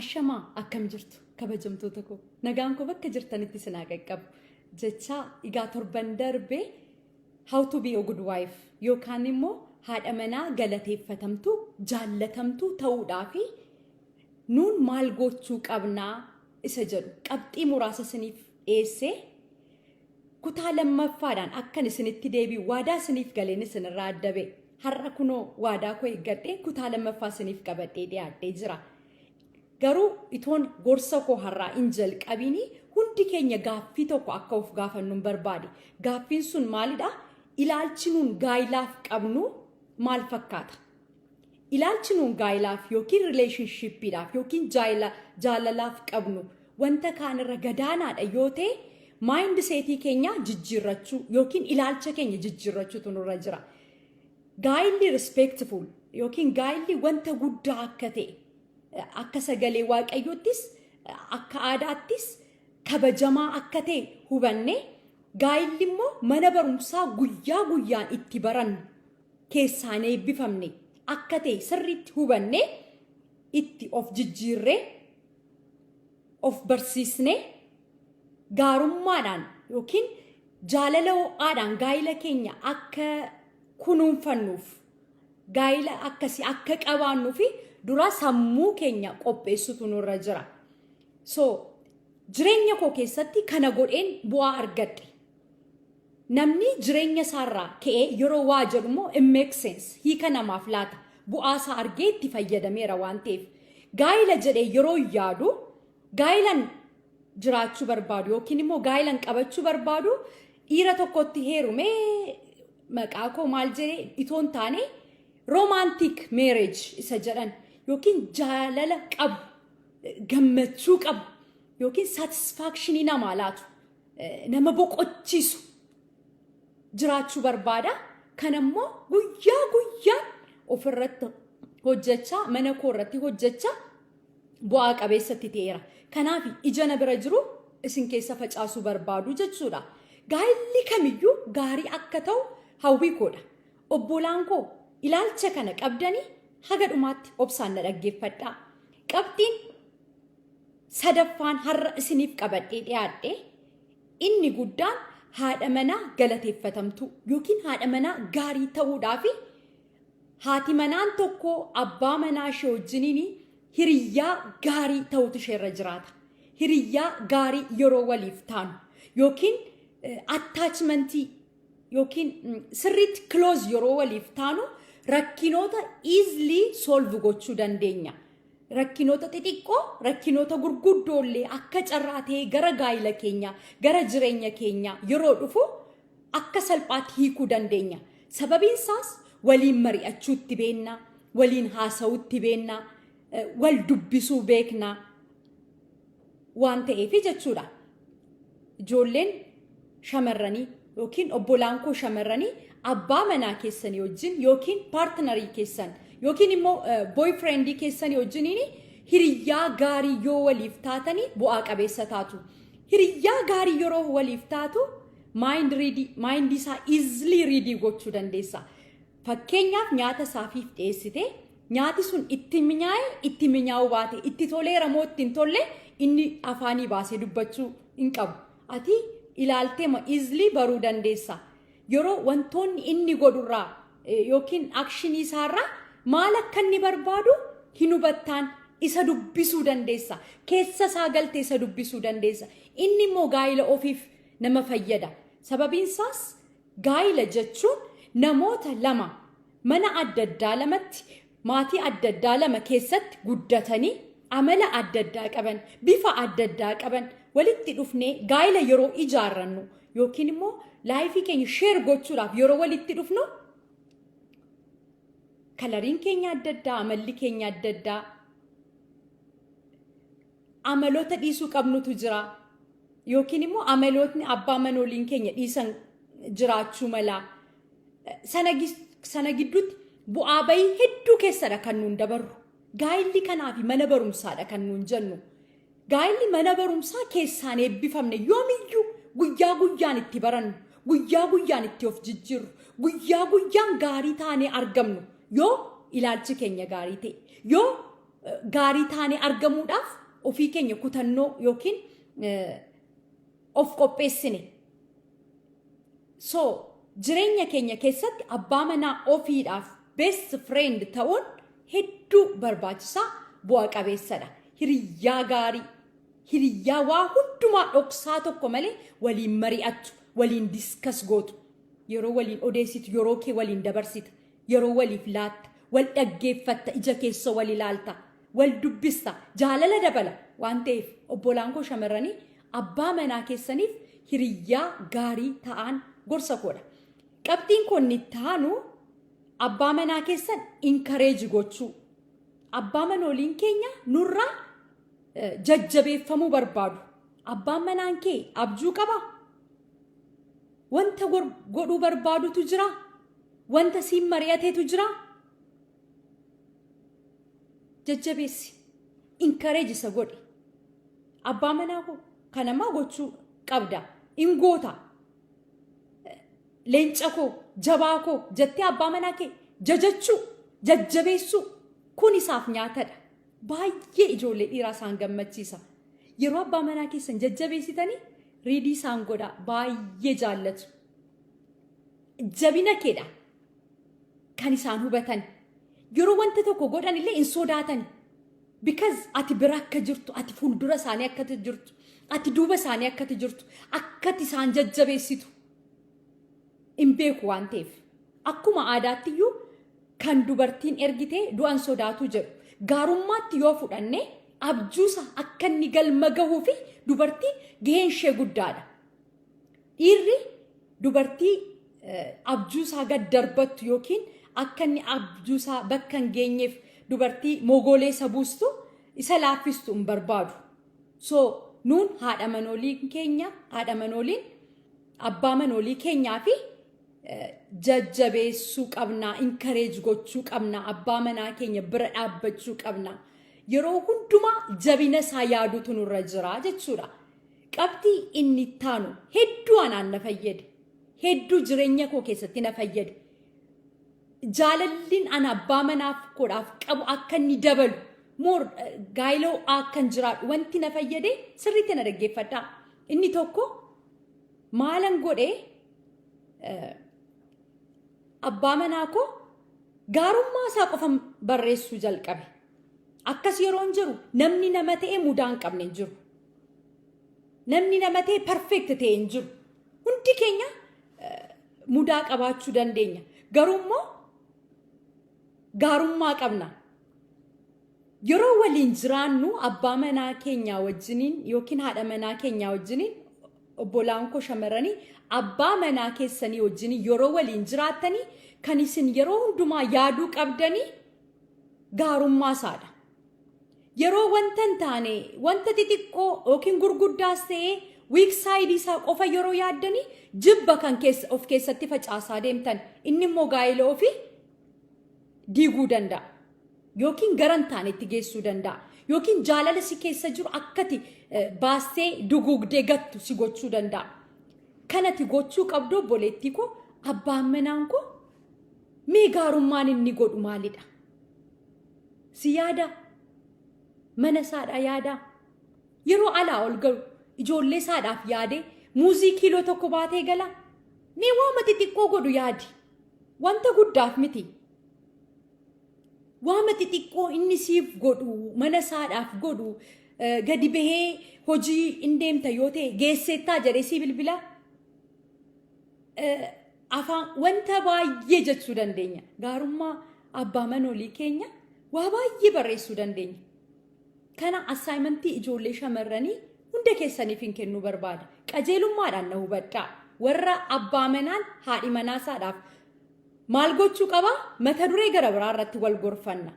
Ashama akkam jirtu kabajamtoota koo nagaan koo bakka jirtanitti sinaa qaqqabu jecha igaa torban darbee how to be a good wife yookaan immoo haadha manaa galateeffatamtu jaallatamtu ta'uudhaafi nuun maal gochuu qabnaa isa jedhu qabxii muraasa isiniif dhiyeessee kutaa lammaffaadhaan akkan isinitti deebi'u waadaa isiniif galeen isinirraa addabe har'a kunoo waadaa koo eeggadhee kutaa lammaffaa isiniif qabadhee dhiyaadhee jira. Garuu itoon gorsa koo har'aa hin jalqabini hundi keenya gaaffii tokko akka of gaafannuun barbaade. Gaaffiin sun maalidha? Ilaalchi nuun gaa'ilaaf qabnu maal fakkaata? Ilaalchi nuun gaa'ilaaf yookiin relationshipidhaaf yookiin jaalalaaf qabnu wanta kaanirra gadaanaadha yoo ta'e mind seetii keenya jijjiirrachuu yookiin ilaalcha keenya jijjiirrachuutu nurra jira. Gaa'illi respectful yookiin gaa'illi wanta guddaa akka ta'e. Akka sagalee waaqayyoottis akka aadaattis kabajamaa akka ta'e hubanne gaa'illi immoo mana barumsaa guyyaa guyyaan itti barannu keessaan eebbifamne akka ta'e sirriitti hubanne itti of jijjiirree of barsiisne gaarummaadhaan yookiin jaalala ho'aadhaan gaa'ila keenya akka kunuunfannuuf gaa'ila akkasii akka qabaannuufi dura sammuu keenya qopheessutu nurra jira. So jireenya koo keessatti kana godheen bu'aa argadhe. Namni jireenya isaarraa ka'ee yeroo waa jedhu immoo it makes sense. Hiika namaaf laata. Bu'aa isaa argee itti fayyadameera waan ta'eef. Gaa'ila jedhee yeroo yaadu gaa'ilan jiraachuu barbaadu yookiin immoo gaa'ilan qabachuu barbaadu dhiira tokkotti heerumee maqaa koo maal jedhee itoon taane romantic marriage isa jedhan. Yookiin jaalala qabu, gammachuu qabu, yookiin satisfactionii namaa laatu, nama boqochiisu jiraachuu barbaada. Kanammoo guyyaa guyyaan ofirratti hojjechaa, mana koo irratti hojjechaa bu'aa qabeessatti ta'eera. Kanaaf ija na bira jiru isin keessa facaasuu barbaadu jechuudha. Gaa'illi kamiyyuu gaarii akka ta'u hawwii koodha. Obbolaan koo ilaalcha kana qabdanii haga dhumaatti obsaan na dhaggeeffadhaa. Qabxiin sadaffaan har'a isiniif qabadhee dhiyaadhe inni guddaan haadha manaa galateeffatamtu yookiin haadha manaa gaarii ta'uudhaafi haati manaan tokko abbaa manaa ishee wajjiniin hiriyyaa gaarii ta'utu isheerra jiraata. Hiriyyaa gaarii yeroo waliif taanu yookiin attachmentii yookiin sirriitti close yeroo waliif taanu rakkinoota easily solve gochuu dandeenya. Rakkinoota xixiqqoo, rakkinoota gurguddoollee akka carraa ta'ee gara gaa'ila keenya, gara jireenya keenya yeroo dhufu akka salphaatti hiikuu dandeenya. Sababiin isaas waliin mari'achuutti beekna, waliin haasa'uutti beekna, wal dubbisuu beekna waan ta'eef jechuudha. Ijoolleen shamarranii yookiin obbolaan koo shamarranii abbaa manaa keessanii wajjin yookiin paartinarii keessan yookiin immoo boyfriendii keessanii wajjiniin hiriyyaa gaarii yoo waliif taatanii bu'aa qabeessa taatu. Hiriyyaa gaarii yeroo waliif taatu mind isaa easily ready gochuu dandeessa. Fakkeenyaaf nyaata isaafiif dhiyeessite nyaati sun itti minyaa'uu baate itti toleera moo itti hin tolle inni afaanii baasee dubbachuu hin qabu. Ati ilaaltee easily baruu dandeessa. Yeroo wantoonni inni godhurraa yookiin akshinii isaarraa maal akka inni barbaadu hin hubattaan isa dubbisuu dandeessa. Keessa isaa galtee isa dubbisuu dandeessa. Inni immoo gaa'ila ofiif nama fayyada. Sababiin isaas gaa'ila jechuun namoota lama mana adda addaa lamatti maatii adda addaa lama keessatti guddatanii amala adda addaa qaban bifa adda addaa qaban walitti dhufnee gaa'ila yeroo ijaarrannu yookiin immoo laayifii keenya sheer gochuudhaaf yeroo walitti dhufnu kalariin keenya adda addaa amalli keenya adda addaa amaloota dhiisuu qabnutu jira yookiin immoo amalootni abbaa manooliin keenya dhiisan jiraachuu mala sana gidduutti bu'aa bayii hedduu keessadha kan nuun dabarru. Gaa'illi kanaaf mana barumsaadha kan nuun jennu. Gaa'illi mana barumsaa keessaan eebbifamne yoomiyyuu guyyaa guyyaan itti barannu. Guyyaa guyyaan itti of jijjiirru, guyyaa guyyaan gaarii taanee argamnu yoo ilaalchi keenya gaarii ta'e, yoo gaarii taanee argamuudhaaf ofii keenya kutannoo yookiin of qopheessine. So jireenya keenya keessatti abbaa manaa ofiidhaaf best friend ta'uun hedduu barbaachisaa bu'a qabeessadha. Hiriyyaa gaarii, hiriyyaa waa hundumaa dhoksaa tokko malee waliin mari'attu, waliin diskas gootu, yeroo waliin odeessitu, yeroo kee waliin dabarsita, yeroo waliif laatta, wal dhaggeeffatta, ija keessa wal ilaalta, wal dubbista, jaalala dabala waan ta'eef obbolaan koo shamarranii abbaa manaa keessaniif hiriyyaa gaarii ta'an gorsa koodha. Qabxiin kun ni taanu abbaa manaa keessan encourage gochuu. Abbaa manooliin keenya nurraa jajjabeeffamuu barbaadu. Abbaan manaan kee abjuu qaba. Wanta godhuu barbaadutu jira. Wanta siin mari'ateetu jira. Jajjabeessi. Encourage isa godhi. Abbaa manaa koo kanamaa gochuu qabda. Ingoota. Leenca koo, jabaa koo jettee abbaa manaa kee jajachuu, jajjabeessuu kun isaaf nyaatadha. Baay'ee ijoollee dhiiraa isaan gammachiisa. Yeroo abbaa manaa keessan jajjabeessitanii riidii isaan godhaa baay'ee jaallatu. Jabina keedha kan isaan hubatan. Yeroo wanta tokko godhan illee hin sodaatan. Because ati bira akka jirtu, ati fuuldura isaanii akkati jirtu, ati duuba isaanii akkati jirtu, akkati isaan jajjabeessitu. In beeku waan ta'eef. Akkuma aadaattiyyuu kan dubartiin ergitee du'an sodaatu jedhu. Gaarummaatti yoo fudhanne abjuusa akka inni galma gahuu fi dubartiin gaheen ishee guddaadha. Dhiirri dubartii abjuusaa gad darbattu yookiin akka inni abjuusaa bakka hin geenyeef dubartii mogolee isa buustu isa laaffistu hin barbaadu. So nuun haadha manooliin keenya, haadha manooliin abbaa manoolii keenyaa fi jajjabeessuu qabnaa, encourage gochuu qabnaa, abbaa manaa keenya bira dhaabbachuu qabnaa. Yeroo hundumaa jabina isaa yaaduutu nurra jira jechuudha. Qabxii inni taanu hedduu anaan na fayyade. Hedduu jireenya koo keessatti na fayyade. Jaalalliin ana abbaa manaaf koodhaaf qabu akka inni dabalu, moor gaayiloo akka hin jiraadhu wanti na fayyade sirriitti na dhaggeeffadhaa. Inni tokko maalan godhee abbaa manaa koo gaarummaa isaa qofa barreessuu jalqabe. Akkas yeroo hin jiru namni nama ta'e mudaa hin qabne hin jiru. Namni nama ta'e perfect ta'e hin jiru. Hundi keenya mudaa qabaachuu dandeenya. Garuu immoo gaarummaa qabna. Yeroo waliin jiraannu abbaa manaa keenyaa wajjiniin yookiin haadha manaa keenyaa wajjiniin obbolaan koo shamarranii abbaa manaa keessanii wajjiniin yeroo waliin jiraattanii kan isin yeroo hundumaa yaaduu qabdanii gaarummaa isaadha. Yeroo wanta hin taane wanta xixiqqoo yookiin gurguddaas ta'ee weak side isaa qofa yeroo yaaddanii jibba kan of keessatti facaasaa deemtan inni immoo gaa'ela ofii diiguu danda'a. Yookiin garan taanetti geessuu danda'a. Yookiin jaalala si keessa jiru akkati baastee dugugdee gattu si gochuu danda'a. Kanati gochuu qabdu obboleettii koo abbaan manaan koo mee gaarummaan inni godhu maalidha? Si yaada? Mana isaadhaa yaada? Yeroo alaa ol galu ijoollee isaadhaaf yaadee muuzii kiiloo tokko baatee gala? Mee waama xixiqqoo godhu yaadi? Wanta guddaaf miti. Waama xixiqqoo inni siif godhu, mana isaadhaaf godhu, gadi bahee hojii hin deemta yoo ta'e geesseettaa jedhee si bilbila. Afaan wanta baay'ee jechuu dandeenya. Gaarummaa abbaa manoolii keenya waa baay'ee barreessuu dandeenya. Kana assaayimentii ijoollee shamarranii hunda keessaniif hin kennuu barbaada. Qajeelummaadhaan na hubadhaa. Warra abbaa manaan haadhi manaasaadhaaf maal gochuu qaba? Mata duree gara biraa irratti wal gorfanna.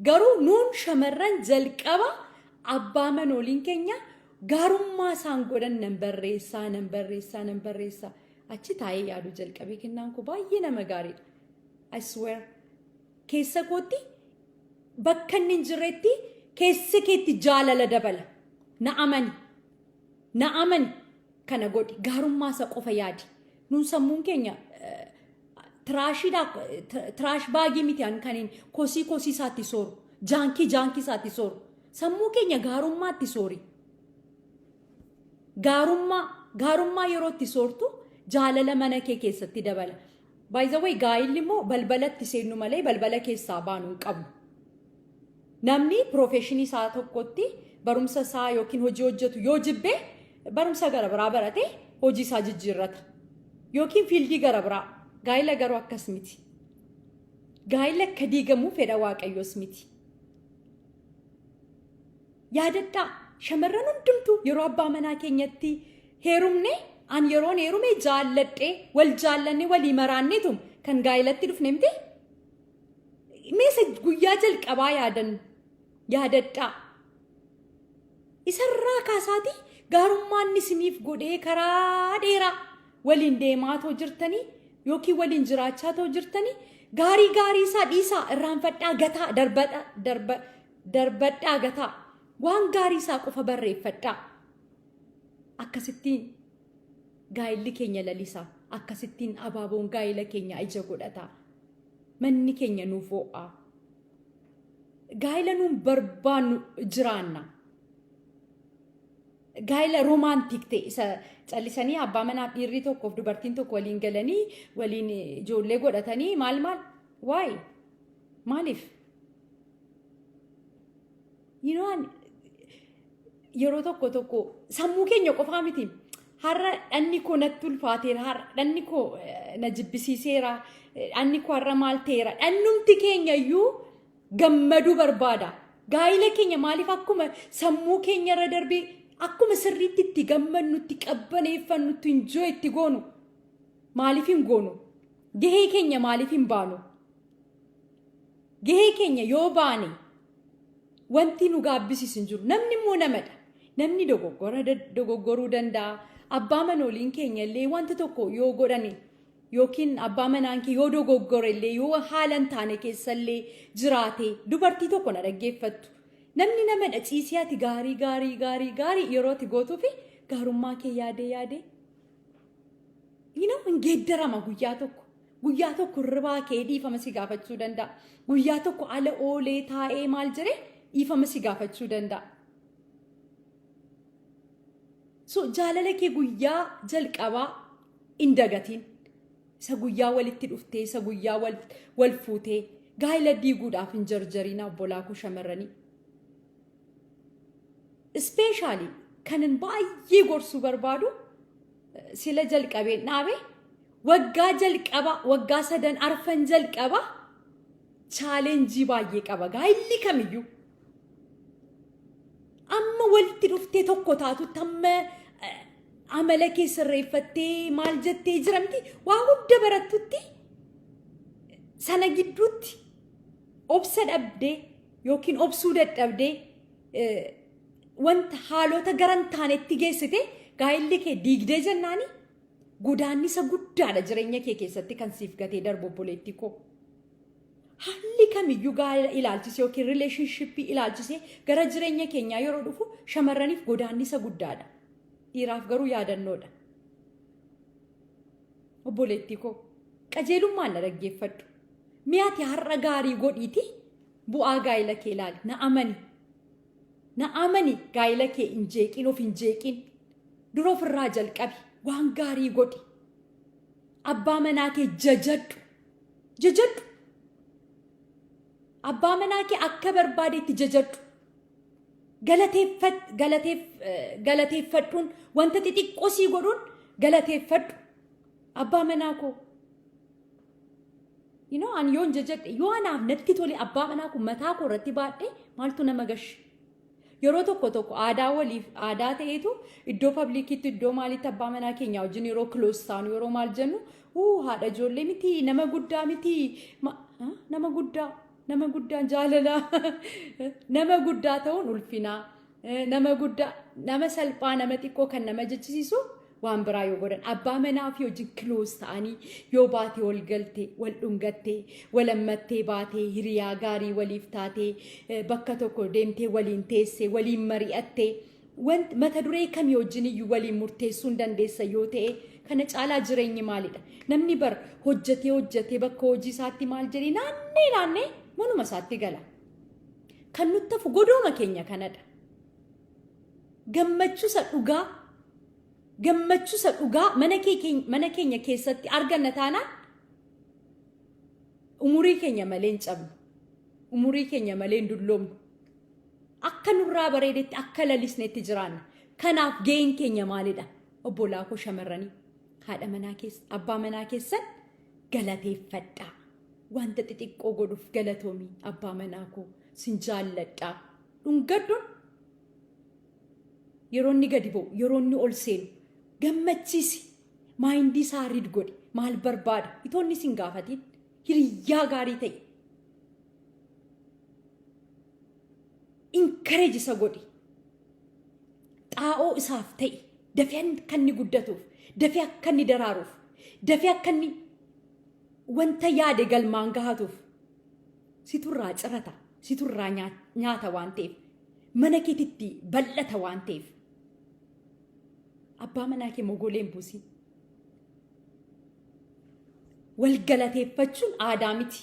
Garuu nuun shamarran jalqaba abbaa manooliin keenya gaarummaa isaan godhan nan barreessaa. Achi taa'ee yaaduu jalqabee kennaan koo baay'ee nama gaariidha. I swear. Keessa kootti bakka inni hin jirretti keessa keetti jaalala dabala. Na amani kana godhi gaarummaa isa qofa yaadi. Nuun sammuun keenya tiraash baagii miti kaniin kosii isaatti sooru. jaankii isaatti sooru. Sammuu keenya gaarummaatti soori. Gaarummaa yeroo itti soortu jaalala mana kee keessatti dabala. By the way, gaa'illi immoo balbalatti seennu malee balbala keessaa baanuu hin qabnu. Namni profeshinii isaa tokkotti barumsa isaa yookiin hojii hojjetu yoo jibbee barumsa gara biraa baratee hojii isaa jijjiirrata. Yookiin fiildii gara biraa. Gaa'ila garuu akkas miti. Gaa'ila akka diigamuu fedha Waaqayyoos miti. Yaadadhaa shamarran hundumtuu yeroo abbaa manaa keenyatti heerumne an yeroon heerume jaalladhee wal jaallanne walii maraanneetu kan gaa'ilatti dhufne miti. Meesa guyyaa jalqabaa yaadadhaa. Isarraa kaasaati gaarummaan isiniif godhee karaa dheeraa waliin deemaa too jirtanii yookiin waliin jiraachaa too jirtanii gaarii isaa dhiisaa irraanfadhaa gataa darbadhaa gataa waan gaarii isaa qofa barreeffadhaa. Akkasittiin gaa'illi keenya lalisaa, akkasittiin abaaboon gaa'ila keenya ija godhataa, manni keenya nuuf ho'aa, gaa'ila nuun barbaannu jiraanna. Gaa'ila romaantik ta'e isa callisanii abbaa manaaf dhiirri tokkoof dubartiin tokko waliin galanii waliin ijoollee godhatanii waay maaliif? Yeroo tokko sammuu keenya qofaa miti. Har'a dhanni koo natti ulfaateera, har'a dhanni koo na jibbisiiseera, dhanni koo har'a maal ta'eera. Dhannumti keenya iyyuu gammaduu barbaada. Gaa'ila keenya maaliif akkuma sammuu keenya irra darbee akkuma sirriitti itti gammannutti qabbaneeffannutti injoo itti goonu maaliif hin goonu? Gahee keenya maaliif hin baanu? Gahee keenya yoo baane wanti nu gaabbisiis hin jiru. Namni immoo namadha. Namni dogoggoruu danda'a. Abbaa manooliin keenya illee wanta tokko yoo godhani yookiin abbaa manaan kee yoo dogoggore illee yoo haala hin taane keessa illee jiraate dubartii tokko na dhaggeeffattu. Namni namadha ciisiyaati gaarii yeroo itti gootuufi gaarummaa kee yaadee hin geeddarama guyyaa tokko ribaa kee dhiifama si gaafachuu danda'a. Guyyaa tokko ala oolee taa'ee maal jedhee dhiifama si gaafachuu danda'a. So jaalala kee guyyaa jalqabaa hin dagatiin. Isa guyyaa walitti dhuftee, isa guyyaa wal fuutee gaa'ila diiguudhaaf hin jarjariin obbolaa koo shamarranii. Ispeeshaalii kanan baay'ee gorsuu barbaadu sila jalqabeen dhaabe waggaa 3 arfan jalqaba chaalenjii baay'ee qaba gaa'illi kamiyyuu. Amma walitti dhuftee tokko taatutti amma amala kee sirreeffattee maal jettee jiramti waa hunda barattutti sana gidduutti obsa dhabdee yookiin obsuu dadhabdee wanta haalota garan taanetti geessite gaa'illi kee diigdee jennaani godaannisa guddaadha jireenya kee keessatti kan siif gatee darbu obboleettii koo. Haalli kamiyyuu gaa'ila ilaalchisee yookiin rileeshnshippii ilaalchisee gara jireenya keenyaa yeroo dhufu shamarraniif godaannisa guddaadha. Dhiiraaf garuu yaadannoodha. Obboleettii koo qajeelummaan na dhaggeeffadhu. Mi'aati har'a gaarii godhiiti bu'aa gaa'ila kee ilaali. Na amani gaa'ila kee hin jeeqin of hin jeeqin. Dura ofirraa jalqabi waan gaarii godhi. Abbaa manaa kee jajadhu. Abbaa manaa kee akka barbaadetti jajadhu. Galateeffadhuun wanta xixiqqoo sii godhuun galateeffadhu. Abbaa manaa koo. Ani yoon jajadhe yoo anaaf natti tole abbaa manaa kun mataa koo irratti baadhee maaltu nama gashi. Yeroo tokko aadaa ta'eetu iddoo pablikiitti iddoo maalitti abbaa manaa keenyaa wajjin yeroo kiloos taanu yeroo maal jennu haadha ijoollee miti nama guddaa miti nama guddaan jaalalaa nama guddaa ta'uun ulfinaa nama salphaa nama xiqqoo kan nama jechisiisu waan biraa yoo godhan abbaa manaa fi wajjin kiloos ta'anii yoo baatee wal galtee wal dhungattee wal hammattee baatee hiriyaa gaarii waliif taatee bakka tokko deemtee waliin teessee waliin mari'attee mata duree kamii wajjin iyyuu waliin murteessuu dandeessa yoo ta'e kana caalaa jireenyi maalidha? Namni bar hojjetee bakka hojii isaatti maal jedhee naannee manuma isaatti gala. kan nutti hafu godooma keenya kanadha. Gammachuusa dhugaa mana keenya keessatti arganna taanaan umurii keenya malee hin cabnu. Umurii keenya malee hin dulloomnu. Akka nurraa bareedetti akka lalisneetti jiraanna. Kanaaf ga'een keenya maalidha? Obbolaa koo shamarranii haadha manaa keessa abbaa manaa keessan galateeffadhaa. Wanta xixiqqoo godhuuf galatoomii abbaa manaa koo sin jaalladhaa. Dhungadduun yeroo inni gadi ba'u yeroo inni ol seenu gammachiisi. Maayindii isaa riid godhi maal barbaada itoonni sin gaafatiin hiriyyaa gaarii ta'e. Encourage isa godhi. Xaa'oo isaaf ta'e dafee akka inni guddatuuf dafee akka inni daraaruuf dafee akka inni wanta yaade galmaan gahatuuf siturraa cirata siturraa nyaata waan ta'eef mana keetitti bal'ata waan ta'eef abbaa manaa kee mogolee hin buusin. Wal galateeffachuun aadaa miti.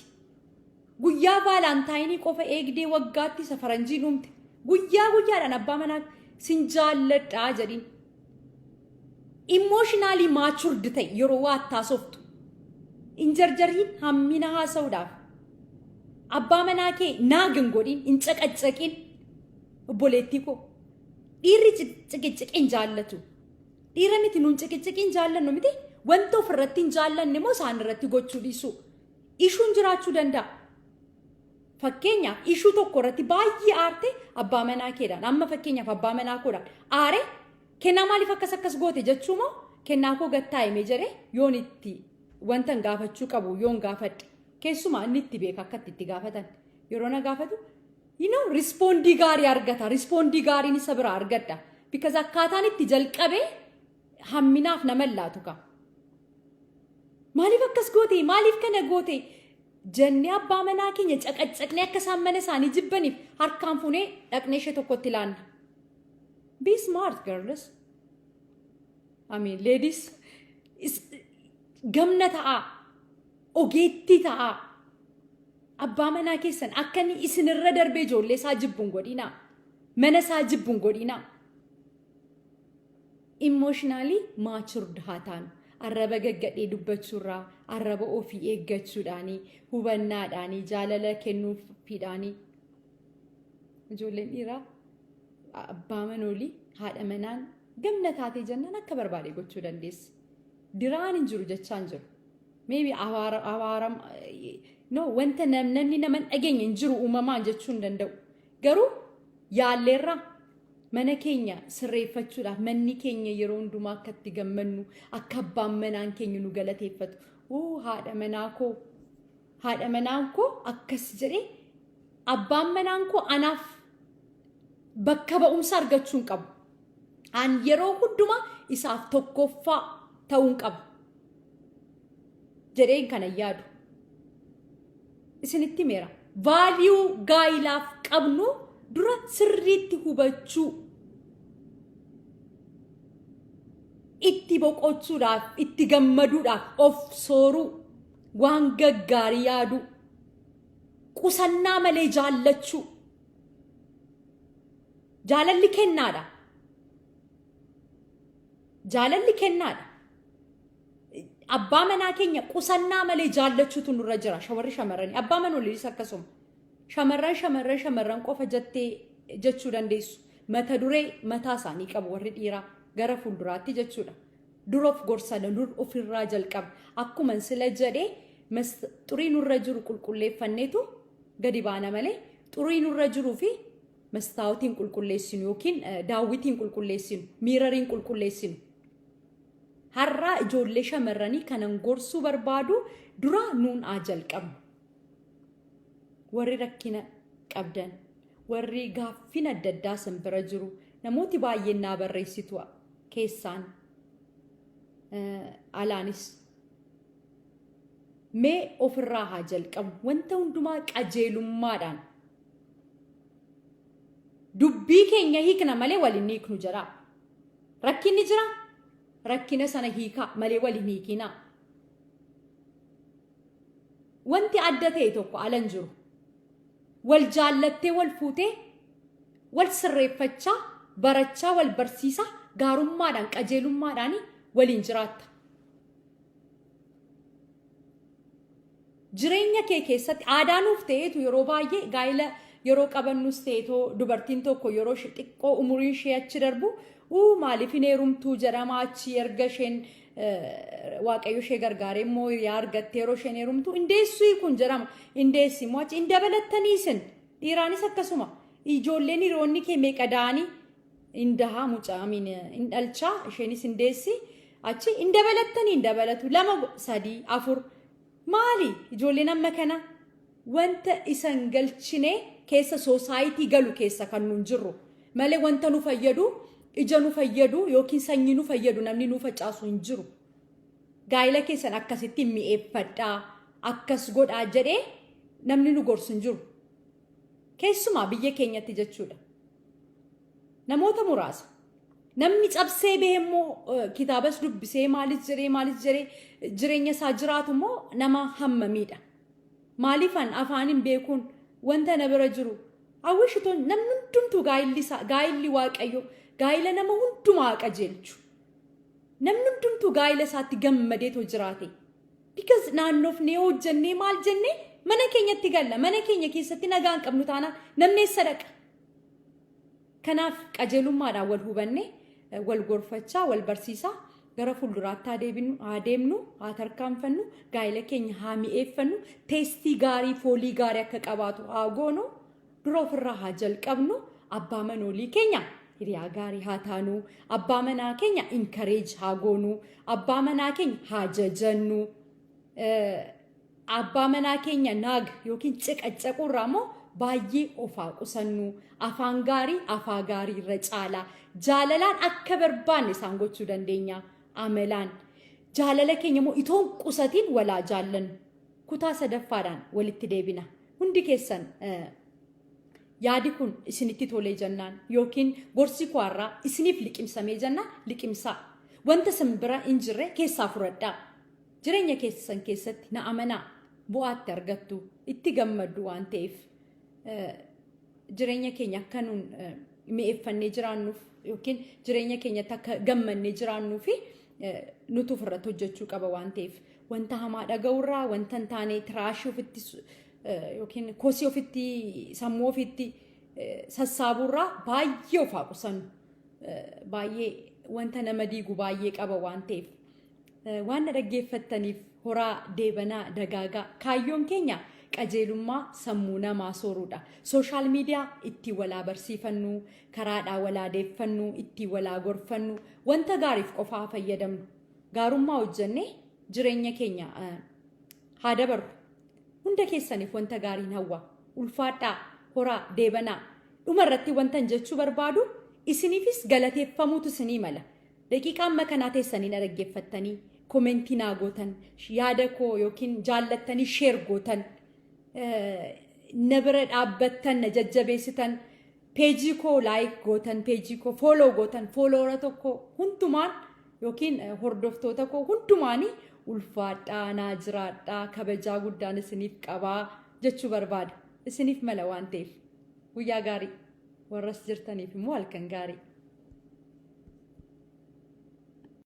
Guyyaa Vaalaantaayinii qofa eegdee waggaatti safaranjiin uumte guyyaadhaan abbaa manaa sin jaalladhaa jedhin. Emotionally matured ta'e yeroo waa taasoftu hin jarjariin hammina haasa'uudhaaf abbaa manaa kee naagin godhin hin caqaccaqin. Obboleettii koo dhiirri ciqicciqin jaallatu dhiira miti nuun ciqicciqin jaallannu miti wanta ofirratti hin jaallanne moo isaan irratti gochuu dhiisu. Ishuun jiraachuu danda'a. Fakkeenyaaf ishuu tokko irratti baay'ee aarte abbaa manaa keedhaan amma fakkeenyaaf abbaa manaa koodhaan aare kennaa maaliif akkas goote jechuu moo kennaa koo gattaa'ime jedhee yoon itti wanta hin gaafachuu qabu yoon gaafadhe keessumaa inni itti beeka akka itti gaafatan yeroo na gaafatu rispoondii gaarii argata. Rispoondii gaariin isa biraa argadha. Because akkaataan itti jalqabee hamminaaf nama laatu qaba. Maaliif akkas goote maaliif kana goote jennee abbaa manaa keenya caqaccaqnee akka isaan mana isaanii jibbaniif harkaan fuunee dhaqnee ishee tokkotti ilaalla. Be smart girls. I mean ladies. Gamna ta'aa. Ogeettii ta'aa. Abbaa manaa keessan akka inni isinirra darbee ijoollee isaa jibbuun godhinaa. Mana isaa jibbuun godhinaa. Emotionally matured haa taanu. Arraba gaggadhee dubbachuurraa arraba ofii eeggachuudhaanii hubannaadhaanii jaalala kennuufiidhaanii ijoolleen dhiiraa abbaa manoolii haadha manaan gamna taatee jennaan akka barbaade gochuu dandeessi. Diraan hin jiru jechaa hin jiru. Maybe awaaram no wanta namni nama dhageenya hin jiru uumamaan jechuu hin danda'u. Garuu yaalleerraa mana keenya sirreeffachuudhaaf manni keenya yeroo hundumaa akka itti gammannu akka abbaan manaan keenya nu galateeffatu. Haadha manaan koo akkas jedhee abbaan manaan koo anaaf bakka ba'umsa argachuu hin qabu. An yeroo hundumaa isaaf tokkoffaa ta'uu hin qabu jedheen kana yaadu. Isinitti meera vaaliyuu gaayilaaf qabnu dura sirriitti hubachuu itti boqochuudhaaf itti gammaduudhaaf of sooruu waan gaggaarii yaadu qusannaa malee jaallachuu. Jaalalli kennaadha. Abbaa manaa keenya qusannaa malee jaallachuutu nurra jira. Shawarri shamarranii abbaa manooliis akkasuma. Shamarran qofa jechuu dandeessu. Mata duree mataa isaanii qabu warri dhiiraa gara fuulduraatti jechuudha. Duroof gorsana dur ofirraa jalqaba. Akkuma sila jedhee xurii nurra jiru qulqulleeffanneetu gadi baana malee xurii nurra jiruu fi mastaawotiin qulqulleessinu yookiin daawwitiin qulqulleessinu miirariin qulqulleessinu. Har'aa ijoollee shamarranii kanan gorsuu barbaadu dura nuun jalqabnu. Warri rakkina qabdan, warri gaaffin adda addaa san bira jiru, namooti baay'een naa barreessitu keessaan alaanis. Mee ofirraa haa jalqabnu wanta hundumaa qajeelummaadhaan. Dubbii keenya hiikna malee waliin hiiknu jira. Rakkinni jira. Rakkina sana hiikaa malee waliin hiikinaa. Wanti adda ta'e tokko alan jiru. wal jaallattee wal fuutee wal sirreeffachaa barachaa wal barsiisaa gaarummaadhaan qajeelummaadhaan waliin jiraatta. Jireenya kee keessatti aadaanuuf ta'eetu yeroo baay'ee gaa'ila yeroo qabannus ta'eetoo dubartiin tokko yeroo xiqqoo umuriin ishee achi darbu maaliif hin heerumtuu jedhama achi erga isheen waaqayyo ishee gargaaree immoo hiriyaa argattee yeroo isheen heerumtu indeessuu kun jedhama. Indeessi immoo achi hin dabalattaniisin dhiiraanis akkasuma ijoolleen hiriyoonni kee meeqa da'anii indahaa mucaa hin dhalchaa isheenis indeessi achi hin dabalattanii hin dabalatu 2 3 4 maali ijoolleen amma kana wanta isan galchine keessa society galu keessa kan nun jirru malee wanta nu fayyadu ija nu fayyadu yookiin sanyii nu fayyadu namni nu facaasu hin jiru. Gaa'ila keessan akkasitti mi'eeffadhaa akkas godhaa jedhee namni nu gorsu hin jiru. Keessumaa biyya keenyatti jechuudha. Namoota muraasa namni cabsee bahee immoo kitaabas dubbisee maalis jedhee jireenya isaa jiraatu immoo nama hammamiidha. Maaliifan afaanin beekuun wanta na bira jiru hawwishitoon namni hundumtuu gaa'illi waaqayyo gaa'ila nama hundumaa qajeelchu. Namni hundumtuu gaa'ila isaatti gammadeetoo jiraate. Because naannoof nee hojjennee maal jennee mana keenyatti galla mana keenya keessatti nagaan qabnu taanaan namni sadaqa. Kanaaf qajeelummaadhaan wal hubanne wal gorfachaa wal barsiisaa gara fuulduraatti adeemnu haa tarkaanfannu gaa'ila keenya haa mi'eeffannu teestii gaarii foolii gaarii akka qabaatu haa goonu dura ofirraa haa jalqabnu abbaa manoolii keenya hiriyaa gaarii haa taanu abbaa manaa keenya encourage haa goonu abbaa manaa keenya haa jajannu abbaa manaa keenya naag yookiin ciqacaqurraa immoo baay'ee ofaa qusannu afaan gaarii afaa gaarii irra caalaa jaalalaan akka barbaanne isaan gochuu dandeenya. Amalaan jaalala keenya immoo itoon qusatiin walaa jaallannu kutaa sadaffaadhaan walitti deebina. Hundi keessan yaadi kun isinitti tolee jennaan yookiin gorsi kwaarraa isiniif liqimsamee jennaan liqimsaa. Wanta simbira hin jirre keessaa furadhaa. Jireenya keessan keessatti na amanaa bu'aatti argattu itti gammaddu waan ta'eef jireenya keenya akka nuun mi'eeffannee jiraannuuf yookiin jireenya keenyatti akka gammannee jiraannuufi nutu ofirratti hojjechuu qaba waan ta'eef wanta hamaa dhaga'urraa wanta hin taane tiraashii ofitti yookiin kosii ofitti sammuu ofitti sassaaburraa baay'ee ofaa qusannu baay'ee wanta nama diigu baay'ee qaba waan ta'eef waan na dhaggeeffattaniif horaa deebanaa dagaagaa kaayyoon keenya qajeelummaa sammuu namaa sooruudha. Sooshaal miidiyaa itti walaa barsiifannu karaadhaa walaa deeffannu itti walaa gorfannu wanta gaariif qofaa fayyadamnu gaarummaa hojjennee jireenya keenya haa dabarru. Hunda keessaniif wanta gaariin hawwa ulfaadhaa horaa deebanaa dhumarratti wanta jechuu barbaadu isiniifis galateeffamuutu isinii mala. Daqiiqaa amma kanaa teessanii na dhaggeeffattanii komentii naa gootan yaada koo yookiin jaallattanii sheer gootan na bira dhaabbattan na jajjabeessitan peejii koo laayik gootan peejii koo fooloo gootan fooloora tokko hundumaan yookiin hordoftoota koo hundumaanii ulfaadhaa naa jiraadhaa kabajaa guddaan isiniif qabaa jechuu barbaada. Isiniif mala waan ta'eef guyyaa gaarii warras jirtaniif immoo halkan gaarii.